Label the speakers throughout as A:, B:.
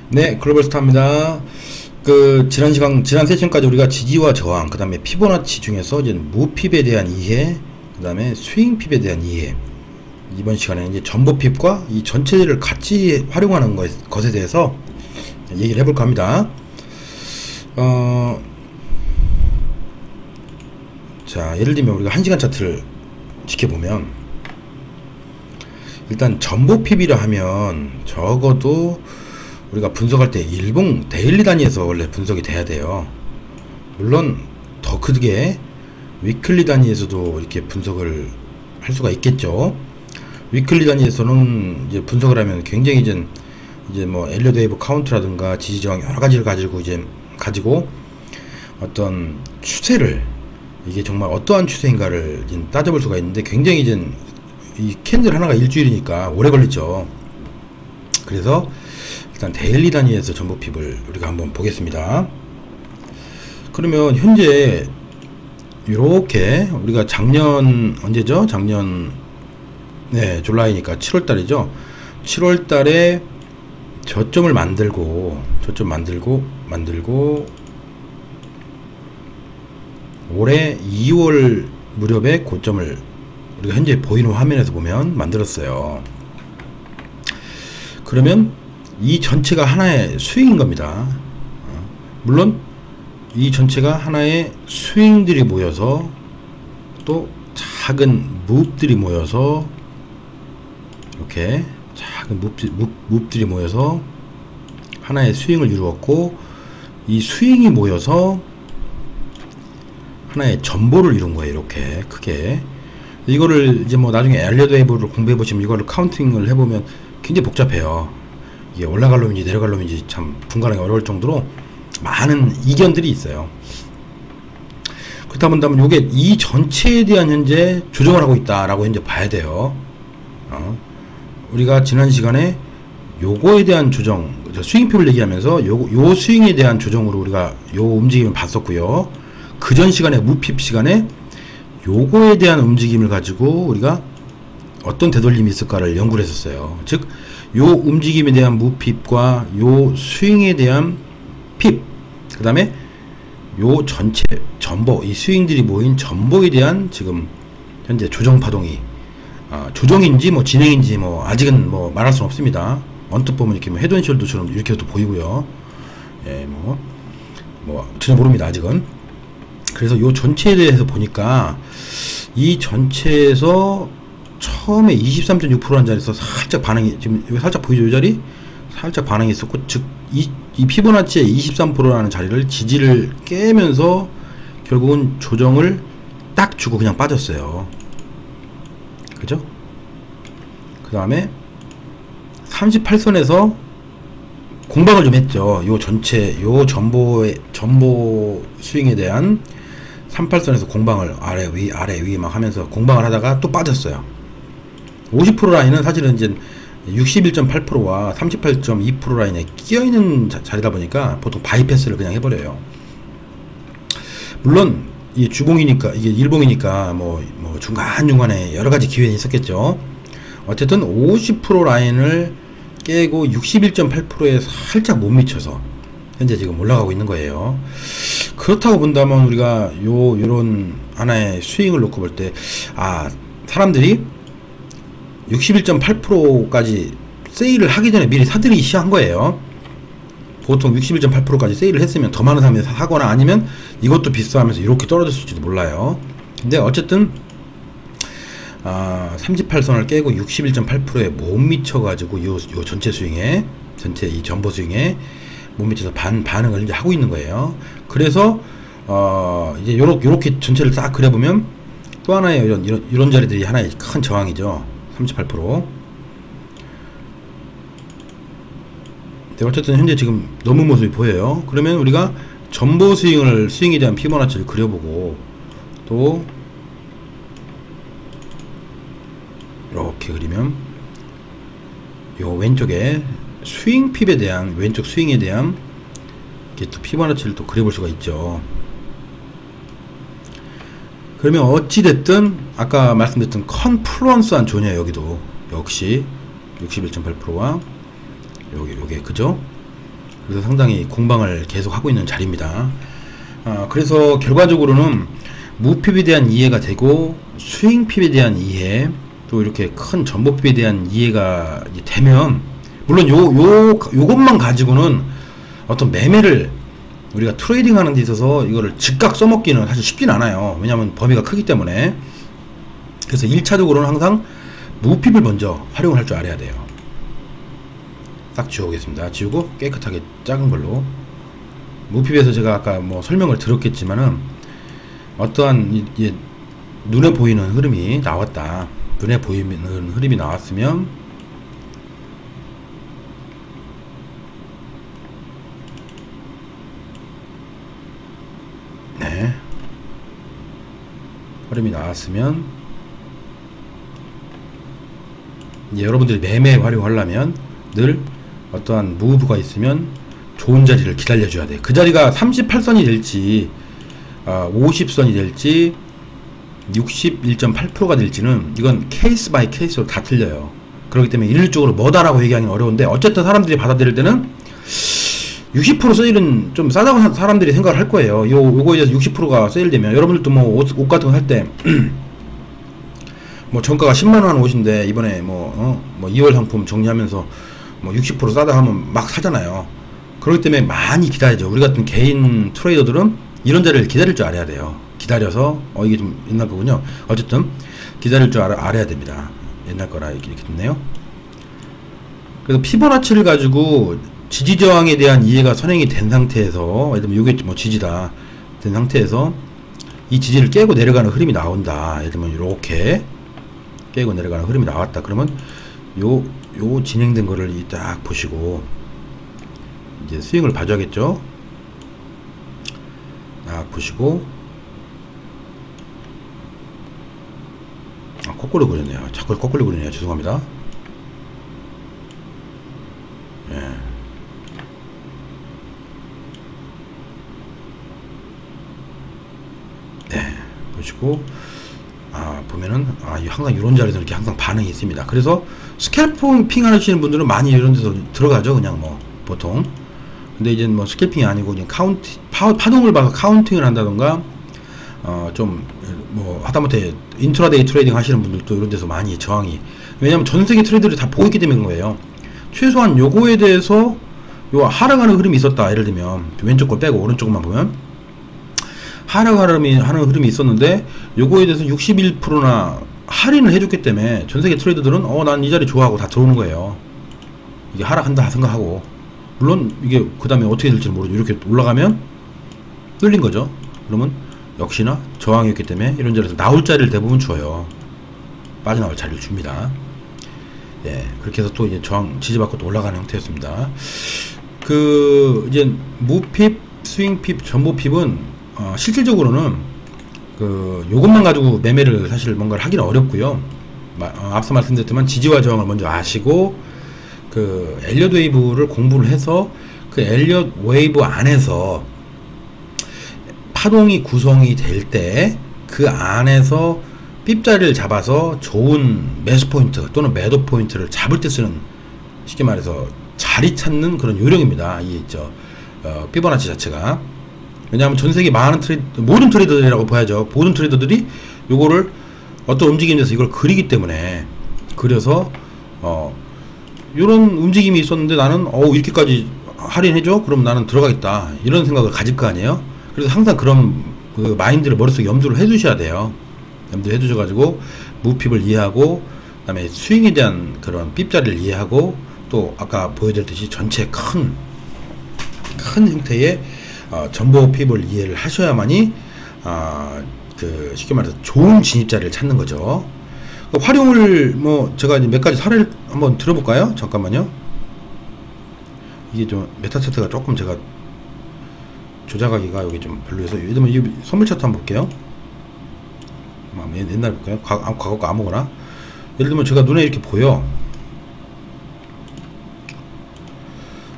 A: 네, 글로벌 스타입니다. 지난 세션까지 우리가 지지와 저항, 그 다음에 피보나치 중에서 이제 무핍에 대한 이해, 그 다음에 스윙핍에 대한 이해. 이번 시간에는 이제 전보핍과 이 전체를 같이 활용하는 것에 대해서 얘기를 해볼까 합니다. 자, 예를 들면 우리가 1시간 차트를 지켜보면, 일단 전보핍이라 하면 적어도 우리가 분석할 때 일봉 데일리 단위에서 원래 분석이 돼야 돼요. 물론 더 크게 위클리 단위에서도 이렇게 분석을 할 수가 있겠죠. 위클리 단위에서는 이제 분석을 하면 굉장히 이제 뭐 엘리엇 웨이브 카운트라든가 지지 저항 여러 가지를 가지고 어떤 추세를, 이게 정말 어떠한 추세인가를 따져볼 수가 있는데, 굉장히 이 캔들 하나가 일주일이니까 오래 걸리죠. 그래서 일단 데일리 단위에서 전보핍을 우리가 한번 보겠습니다. 그러면 현재 이렇게 우리가 작년 언제죠? 작년 줄라이니까 7월달이죠. 7월달에 저점을 만들고 올해 2월 무렵에 고점을 우리가 현재 보이는 화면에서 보면 만들었어요. 그러면 이 전체가 하나의 스윙인 겁니다. 물론 이 전체가 하나의 스윙들이 모여서 또 작은 무브들이 모여서, 이렇게 작은 무브들이 모여서 하나의 스윙을 이루었고, 이 스윙이 모여서 하나의 전보를 이룬 거예요. 이렇게 크게. 이거를 이제 뭐 나중에 엘리엇 웨이브를 공부해 보시면 이거를 카운팅을 해보면 굉장히 복잡해요. 이게 올라갈 놈인지 내려갈 놈인지 참 분간하기 어려울 정도로 많은 이견들이 있어요. 그렇다 본다면 이게 이 전체에 대한 현재 조정을 하고 있다라고 현재 봐야 돼요. 우리가 지난 시간에 요거에 대한 조정, 스윙핍을 얘기하면서 요 스윙에 대한 조정으로 우리가 요 움직임을 봤었고요. 그 전 시간에 무핍 시간에 요거에 대한 움직임을 가지고 우리가 어떤 되돌림이 있을까를 연구를 했었어요. 즉, 요 움직임에 대한 무핍과 요 스윙에 대한 핍, 그 다음에 요 전체 전보, 이 스윙들이 모인 전보에 대한 지금 현재 조정 파동이 조정인지 뭐 진행인지 뭐 아직은 뭐 말할 수는 없습니다. 언뜻 보면 이렇게 뭐 헤드앤숄더처럼 이렇게도 보이고요. 예, 뭐 전혀 모릅니다, 아직은. 그래서 요 전체에 대해서 보니까 이 전체에서 처음에 23.6%한 자리에서 살짝 반응이, 지금 여기 살짝 보이죠? 이 자리? 살짝 반응이 있었고, 즉, 이 피보나치의 23%라는 자리를 지지를 깨면서 결국은 조정을 딱 주고 그냥 빠졌어요. 그죠? 그 다음에 38선에서 공방을 좀 했죠. 요 전체, 요 전보 스윙에 대한 38선에서 공방을 아래 위 막 하면서 공방을 하다가 또 빠졌어요. 50% 라인은 사실은 이제 61.8%와 38.2% 라인에 끼어있는 자리다 보니까 보통 바이패스를 그냥 해버려요. 물론 이 주봉이니까, 이게 일봉이니까 뭐 중간중간에 여러가지 기회는 있었겠죠. 어쨌든 50% 라인을 깨고 61.8%에 살짝 못 미쳐서 현재 지금 올라가고 있는 거예요. 그렇다고 본다면 우리가 요런 하나의 스윙을 놓고 볼 때, 사람들이 61.8%까지 세일을 하기 전에 미리 사들이기 시작한 거예요. 보통 61.8%까지 세일을 했으면 더 많은 사람이 사거나, 아니면 이것도 비싸하면서 이렇게 떨어졌을지도 몰라요. 근데 어쨌든 38선을 깨고 61.8%에 못 미쳐가지고 요 전체 스윙에, 전체 이 전보 스윙에 못 미쳐서 반응을 이제 하고 있는 거예요. 그래서 이제 요렇게 전체를 딱 그려보면 또 하나의 이런 자리들이 하나의 큰 저항이죠. 38%. 네, 어쨌든 현재 지금 넘은 모습이 보여요. 그러면 우리가 전보 스윙에 대한 피보나치를 그려보고, 또 이렇게 그리면 요 왼쪽에 스윙핍에 대한, 왼쪽 스윙에 대한 이렇게 또 피보나치를 또 그려볼 수가 있죠. 그러면 어찌됐든 아까 말씀드렸던 컨플루언스한 존이에요. 여기도 역시 61.8%와 요게 그죠? 그래서 상당히 공방을 계속 하고 있는 자리입니다. 그래서 결과적으로는 무핍에 대한 이해가 되고 스윙핍에 대한 이해, 또 이렇게 큰 전보핍에 대한 이해가 되면, 물론 요것만 가지고는 어떤 매매를 우리가 트레이딩 하는 데 있어서 이거를 즉각 써먹기는 사실 쉽진 않아요. 왜냐하면 범위가 크기 때문에. 그래서 1차적으로는 항상 무핍을 먼저 활용을 할 줄 알아야 돼요. 딱 지워보겠습니다. 지우고 깨끗하게 작은 걸로. 무핍에서 제가 아까 뭐 설명을 드렸겠지만은 어떠한 눈에 보이는 흐름이 나왔다. 눈에 보이는 흐름이 나왔으면 네, 흐름이 나왔으면 이제 여러분들이 매매 활용하려면 늘 어떠한 무브가 있으면 좋은 자리를 기다려줘야 돼. 그 자리가 38선이 될지 50선이 될지 61.8%가 될지는 이건 케이스 바이 케이스로 다 틀려요. 그렇기 때문에 일률적으로 뭐다라고 얘기하기는 어려운데, 어쨌든 사람들이 받아들일 때는 60% 세일은 좀 싸다고 사람들이 생각을 할 거예요. 요거에 대해서 60%가 세일되면, 여러분들도 뭐 옷 같은 거 살 때 뭐 정가가 10만원 하는 옷인데 이번에 뭐 2월 상품 정리하면서 뭐 60% 싸다 하면 막 사잖아요. 그렇기 때문에 많이 기다리죠. 우리 같은 개인 트레이더들은 이런 자리를 기다릴 줄 알아야 돼요. 기다려서 이게 좀 옛날 거군요. 어쨌든 기다릴 줄 알아야 됩니다. 옛날 거라 이렇게 됐네요. 그래서 피보나치를 가지고 지지저항에 대한 이해가 선행이 된 상태에서, 예를 들면 이게 뭐 지지다 된 상태에서 이 지지를 깨고 내려가는 흐름이 나온다. 예를 들면 이렇게 깨고 내려가는 흐름이 나왔다. 그러면 요 진행된 거를 딱 보시고 이제 스윙을 봐줘야겠죠. 딱 보시고, 거꾸로 그렸네요. 자꾸 거꾸로 그리네요. 죄송합니다. 예. 네, 보시고 보면은 항상 이런 자리에서 이렇게 항상 반응이 있습니다. 그래서 스캘핑 하시는 분들은 많이 이런 데서 들어가죠. 그냥 뭐 보통. 근데 이제 뭐 스캘핑이 아니고 그냥 파동을 봐서 카운팅을 한다던가 좀 뭐 하다못해 인트라데이 트레이딩 하시는 분들도 이런 데서 많이 저항이, 왜냐면 전세계 트레이더들이 다 보이기 때문에 그런 거예요. 최소한 요거에 대해서 요 하락하는 흐름이 있었다. 예를 들면 왼쪽 걸 빼고 오른쪽만 보면 하락하는 흐름이 있었는데 요거에 대해서 61%나 할인을 해줬기 때문에 전세계 트레이더들은 난 이 자리 좋아하고 다 들어오는 거예요. 이게 하락한다 생각하고. 물론 이게 그 다음에 어떻게 될지 모르죠. 이렇게 올라가면 뚫린 거죠. 그러면 역시나 저항이었기 때문에 이런 자리에서 나올 자리를 대부분 줘요. 빠져나올 자리를 줍니다. 예, 그렇게 해서 또 이제 저항 지지받고 또 올라가는 형태였습니다. 이제 무핍, 스윙핍, 전보핍은 실질적으로는 요것만 가지고 매매를 사실 뭔가를 하기는 어렵고요. 앞서 말씀드렸지만 지지와 저항을 먼저 아시고 엘리엇 웨이브를 공부를 해서 그 엘리엇 웨이브 안에서 파동이 구성이 될 때 그 안에서 삐자리를 잡아서 좋은 매수 포인트 또는 매도 포인트를 잡을 때 쓰는, 쉽게 말해서 자리 찾는 그런 요령입니다. 피보나치 자체가. 왜냐하면 전세계 많은 모든 트레이더들이라고 봐야죠. 모든 트레이더들이 요거를 어떤 움직임에서 이걸 그리기 때문에, 그려서 요런 움직임이 있었는데 나는 이렇게까지 할인해줘? 그럼 나는 들어가겠다. 이런 생각을 가질 거 아니에요. 그래서 항상 그런 마인드를 머릿속에 염두를 해두셔야 돼요. 염두를 해두셔가지고 무핍을 이해하고, 그 다음에 스윙에 대한 그런 삐자리를 이해하고, 또 아까 보여드렸듯이 전체 큰 형태의 전보핍을 이해를 하셔야만이 쉽게 말해서 좋은 진입자리를 찾는 거죠. 활용을 제가 이제 몇 가지 사례를 한번 들어볼까요? 잠깐만요. 이게 좀 메타 차트가 조금 제가 조작하기가 여기 좀 별로여서, 예를 들면 이 선물 차트 한번 볼게요. 옛날 볼까요? 과거 거 아무거나. 예를 들면 제가 눈에 이렇게 보여.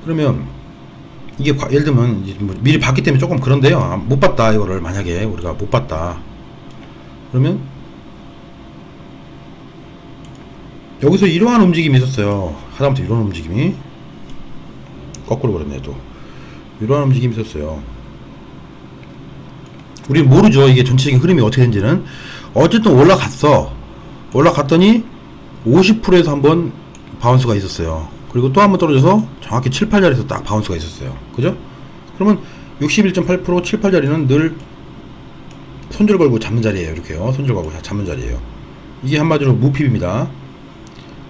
A: 그러면 이게 예를 들면 이제 미리 봤기 때문에 조금 그런데요. 못 봤다 이거를 만약에 우리가 못 봤다. 그러면 여기서 이러한 움직임이 있었어요. 하다못해 이런 움직임이 거꾸로 그랬네. 또 이런 움직임이 있었어요. 우리는 모르죠, 이게 전체적인 흐름이 어떻게 된지는. 어쨌든 올라갔더니 50%에서 한번 바운스가 있었어요. 그리고 또 한번 떨어져서 정확히 7, 8자리에서 딱 바운스가 있었어요. 그죠? 그러면 61.8%, 7, 8자리는 늘 손절 걸고 잡는 자리예요. 이렇게요. 손절 걸고 잡는 자리예요. 이게 한마디로 무핍입니다.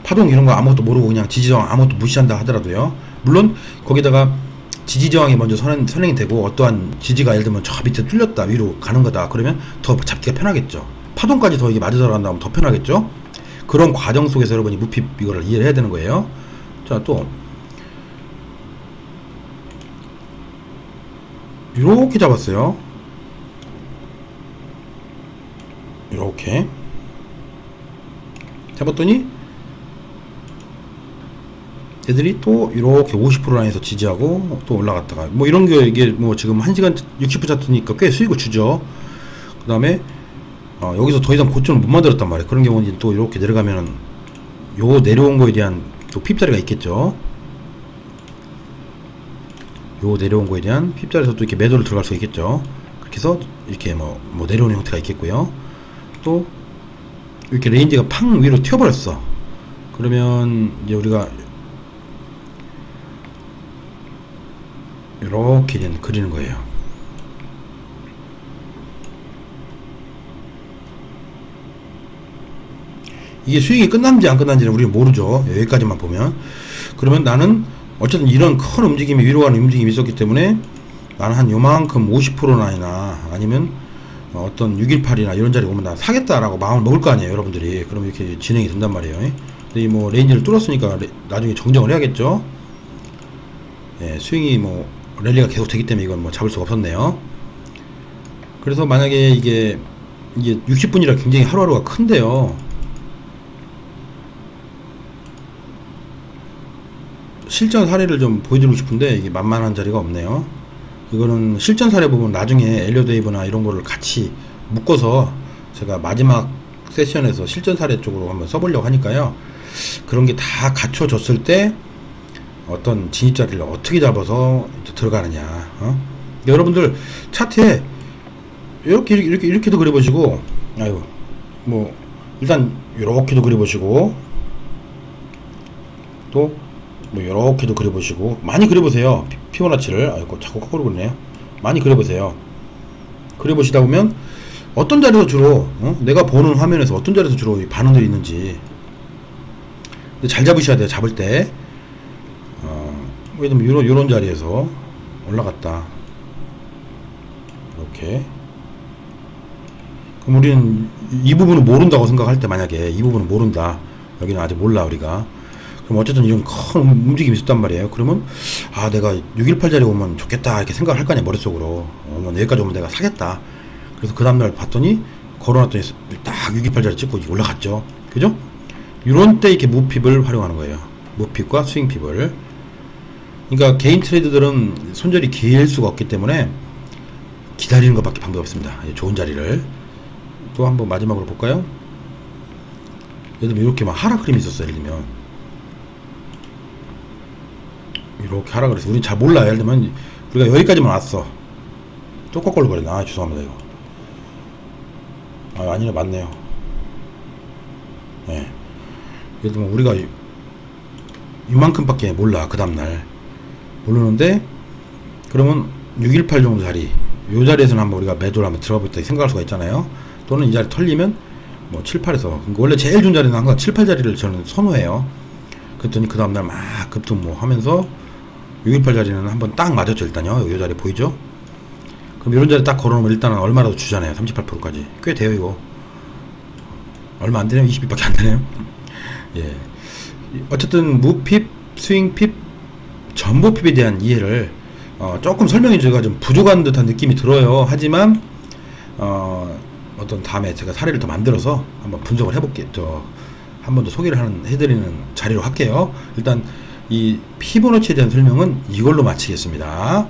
A: 파동 이런 거 아무것도 모르고 그냥 지지저항 아무것도 무시한다 하더라도요. 물론 거기다가 지지저항이 먼저 선행이 되고 어떠한 지지가 예를 들면 저 밑에 뚫렸다 위로 가는 거다 그러면 더 잡기가 편하겠죠. 파동까지 더 이게 맞아 들어간다면 더 편하겠죠. 그런 과정 속에서 여러분이 무핍 이거를 이해를 해야 되는 거예요. 자, 또 이렇게 잡았어요. 이렇게 잡았더니 애들이 또 이렇게 50% 라인에서 지지하고 또 올라갔다가 뭐 이런 게 이게 뭐 지금 1시간 60분 차트니까 꽤 수익을 주죠. 그 다음에 여기서 더 이상 고점을 못 만들었단 말이에요. 그런 경우는 또 이렇게 내려가면은 요 내려온 거에 대한 또 핍자리가 있겠죠. 요 내려온 거에 대한 핍자리에서 또 이렇게 매도를 들어갈 수 있겠죠. 그렇게 해서 이렇게 뭐 내려오는 형태가 있겠고요. 또 이렇게 레인지가 팡 위로 튀어버렸어. 그러면 이제 우리가 이렇게 그리는 거예요. 이게 수익이 끝났는지 안 끝났는지는 우리는 모르죠. 여기까지만 보면. 그러면 나는 어쨌든 이런 큰 움직임이 위로 가는 움직임이 있었기 때문에 나는 한 요만큼 50%나 아니면 어떤 618이나 이런 자리 오면 나 사겠다라고 마음을 먹을 거 아니에요, 여러분들이. 그럼 이렇게 진행이 된단 말이에요. 근데 뭐 레인지를 뚫었으니까 나중에 정정을 해야겠죠. 예, 스윙이 뭐 랠리가 계속 되기 때문에 이건 뭐 잡을 수가 없었네요. 그래서 만약에 이게 60분이라 굉장히 하루하루가 큰데요. 실전 사례를 좀 보여드리고 싶은데 이게 만만한 자리가 없네요. 이거는 실전 사례 보면 나중에 엘리엇 웨이브나 이런 거를 같이 묶어서 제가 마지막 세션에서 실전 사례 쪽으로 한번 써보려고 하니까요. 그런 게 다 갖춰졌을 때 어떤 진입자리를 어떻게 잡아서 들어가느냐. 여러분들 차트에 이렇게도 그려보시고, 아유, 뭐 일단 이렇게도 그려보시고, 또 뭐 이렇게도 그려보시고, 많이 그려보세요. 피보나치를. 아이고 자꾸 거꾸로 그러네요. 많이 그려보세요. 그려보시다 보면 어떤 자리에서 주로 내가 보는 화면에서 어떤 자리에서 주로 반응들이 있는지 근데 잘 잡으셔야 돼요. 잡을 때 예를 들면 요런 자리에서 올라갔다 이렇게, 그럼 우리는 이 부분을 모른다고 생각할 때, 만약에 이 부분을 모른다, 여기는 아직 몰라 우리가, 그럼 어쨌든 이런 큰 움직임이 있었단 말이에요. 그러면 내가 618자리 오면 좋겠다 이렇게 생각을 할 거 아니야, 머릿속으로. 여기까지 오면 내가 사겠다. 그래서 그 다음날 봤더니 걸어놨더니 딱 618자리 찍고 올라갔죠. 그죠? 이런 때 이렇게 무핍을 활용하는 거예요. 무핍과 스윙핍을. 그러니까 개인 트레이드들은 손절이 길 수가 없기 때문에 기다리는 것밖에 방법이 없습니다. 좋은 자리를. 또 한번 마지막으로 볼까요? 예를 들면 이렇게 막 하락 그림이 있었어요. 예를 들면 이렇게 하라 그래서 우린 잘 몰라요. 예를 들면 우리가 여기까지만 왔어. 또 거꾸로 그랬나? 죄송합니다 이거. 아니네, 맞네요. 네. 예를 들면 우리가 이만큼밖에 몰라. 그 다음날 모르는데, 그러면 618 정도 자리, 요 자리에서는 한번 우리가 매도를 한번 들어가 보겠다 생각할 수가 있잖아요. 또는 이 자리 털리면 뭐 7, 8에서, 원래 제일 좋은 자리는 항상 7, 8자리를 저는 선호해요. 그랬더니 그 다음날 막 급등 뭐 하면서 618 자리는 한번 딱 맞았죠. 일단요. 요 자리 보이죠? 그럼 이런 자리 딱 걸어놓으면 일단은 얼마라도 주잖아요. 38%까지. 꽤 돼요, 이거. 얼마 안 되네요. 20일밖에 안 되네요. 예. 어쨌든, 무핍, 스윙핍, 전보핍에 대한 이해를, 조금 설명해 주기가 좀 부족한 듯한 느낌이 들어요. 하지만, 어떤 다음에 제가 사례를 더 만들어서 한번 분석을 해볼게요. 한 번 더 소개를 해드리는 자리로 할게요. 일단, 이 피보너치에 대한 설명은 이걸로 마치겠습니다.